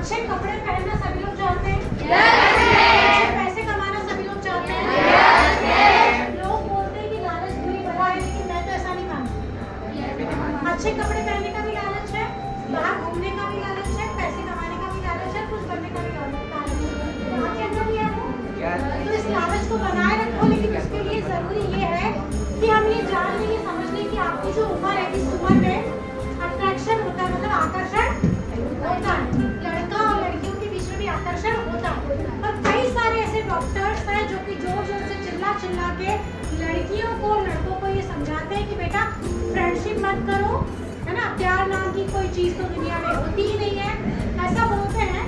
अच्छे कपड़े पहनना सभी लोग चाहते हैं? अच्छे पैसे कमाना सभी लोग चाहते हैं? लोग बोलते हैं कि लालच बुरी बला है, लेकिन मैं तो ऐसा नहीं मानती। अच्छे कपड़े पहनने का भी लालच है, बाहर घूमने का भी लालच है, पैसे कमाने का भी लालच है, कुछ करने का भी लालच है। आपके अंदर भी है वो? तो इस लालच को बनाए रखो, लेकिन उसके लिए जरूरी ये है कि हम ये जान लें, ये समझ लें कि आपकी जो उम्र है, इस उम्र में अट्रैक्शन होता है, मतलब आकर्षण होता है। लड़का और लड़कियों के बीच में भी आकर्षण होता है। और कई सारे ऐसे डॉक्टर्स हैं जो कि जोर जोर से चिल्ला चिल्ला के लड़कियों को लड़कों को ये समझाते हैं कि बेटा फ्रेंडशिप मत करो, है ना, प्यार नाम की कोई चीज तो दुनिया में होती ही नहीं है। ऐसा बोलते हैं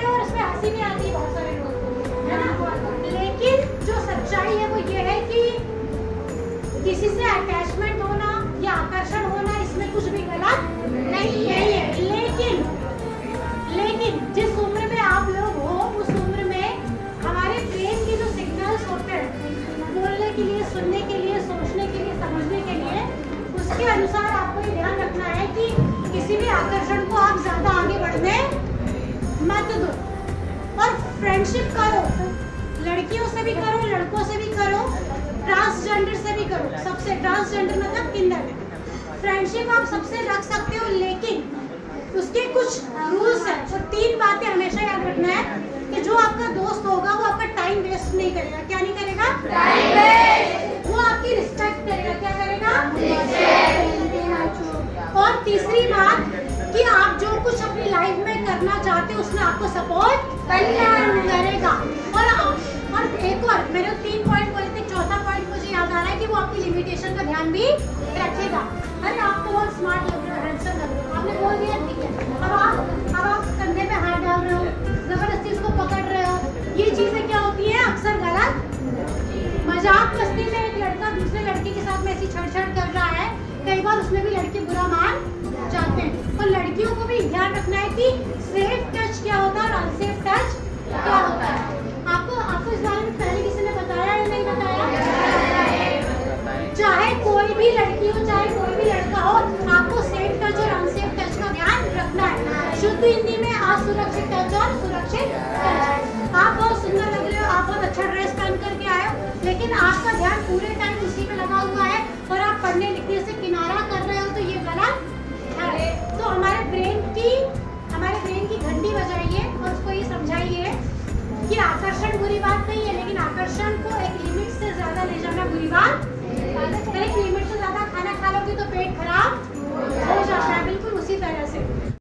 और उसमें हंसी भी आती है बहुत सारे लोगों को, है ना। लेकिन जो सच्चाई है वो ये है कि किसी से अटैचमेंट होना या आकर्षण होना, इसमें कुछ भी गलत नहीं है। लेकिन जिस उम्र में आप लोग हो, उस उम्र में हमारे ब्रेन के जो सिग्नल्स होते हैं बोलने के लिए, सुनने के लिए, सोचने के लिए, समझने के लिए, उसके अनुसार आपको ये ध्यान रखना है कि किसी भी आकर्षण को आप ज्यादा आगे बढ़ने मत दो। और फ्रेंडशिप करो, लड़कियों से भी करो, लड़कों से भी करो, ट्रांसजेंडर से भी करो। सबसे ट्रांसजेंडर मतलब किंडर फ्रेंडशिप आप सबसे रख सकते हो, लेकिन उसके कुछ रूल्स हैं। और 3 बातें हमेशा याद रखना है कि जो आपका दोस्त होगा वो आपका टाइम वेस्ट नहीं करेगा। क्या नहीं करेगा? Time waste. वो आपकी रिस्पेक्ट करेगा। क्या करेगा? और तीसरी बात कि आप जो कुछ अपनी लाइफ में करना चाहते हो उसमें आपको सपोर्ट करेगा। और एक और मैंने 3 पॉइंट बोले थे, चौथा पॉइंट मुझे याद आ रहा है कि वो आपकी लिमिटेशन का ध्यान भी रखेगा। अरे आप तो बहुत स्मार्ट लग रहे हो, हैंडसम लग रहे हो, आपने बोल दिया ठीक है। अब आप कंधे पे हाथ डाल रहे हो, जबरदस्ती उसको पकड़ रहे हो, ये चीजें क्या होती है अक्सर गलत। मजाक मस्ती में एक लड़का दूसरे लड़के के साथ में ऐसी छेड़छाड़ कर रहा है, कई बार उसमें भी लड़के बुरा मान जाते हैं। और लड़कियों को भी ध्यान रखना है कि सेफ टच क्या होता है और अनसेफ टच क्या होता है। आपको इस बारे में पहले किसी ने बताया या नहीं बताया? चाहे कोई भी लड़की हो, चाहे कोई भी लड़का हो, आपको सेफ टच और अनसेफ टच का ध्यान रखना है। शुद्ध हिंदी में असुरक्षित टच और सुरक्षित टच। आप बहुत सुंदर लग रहे हो, आप बहुत अच्छा ड्रेस पहन करके आए हो, लेकिन आपका ध्यान पूरे टाइम उसी पे लगा हुआ है और आप पढ़ने लिखने से किनारा कर रहे हो, तो ये गलत है। तो हमारे ब्रेन की घंटी बजाइए और उसको ये समझाइए कि आकर्षण बुरी बात नहीं है, लेकिन आकर्षण को एक लिमिट से ज्यादा ले जाना बुरी बात। एक लिमिट से ज्यादा खाना खा लोगे तो पेट खराब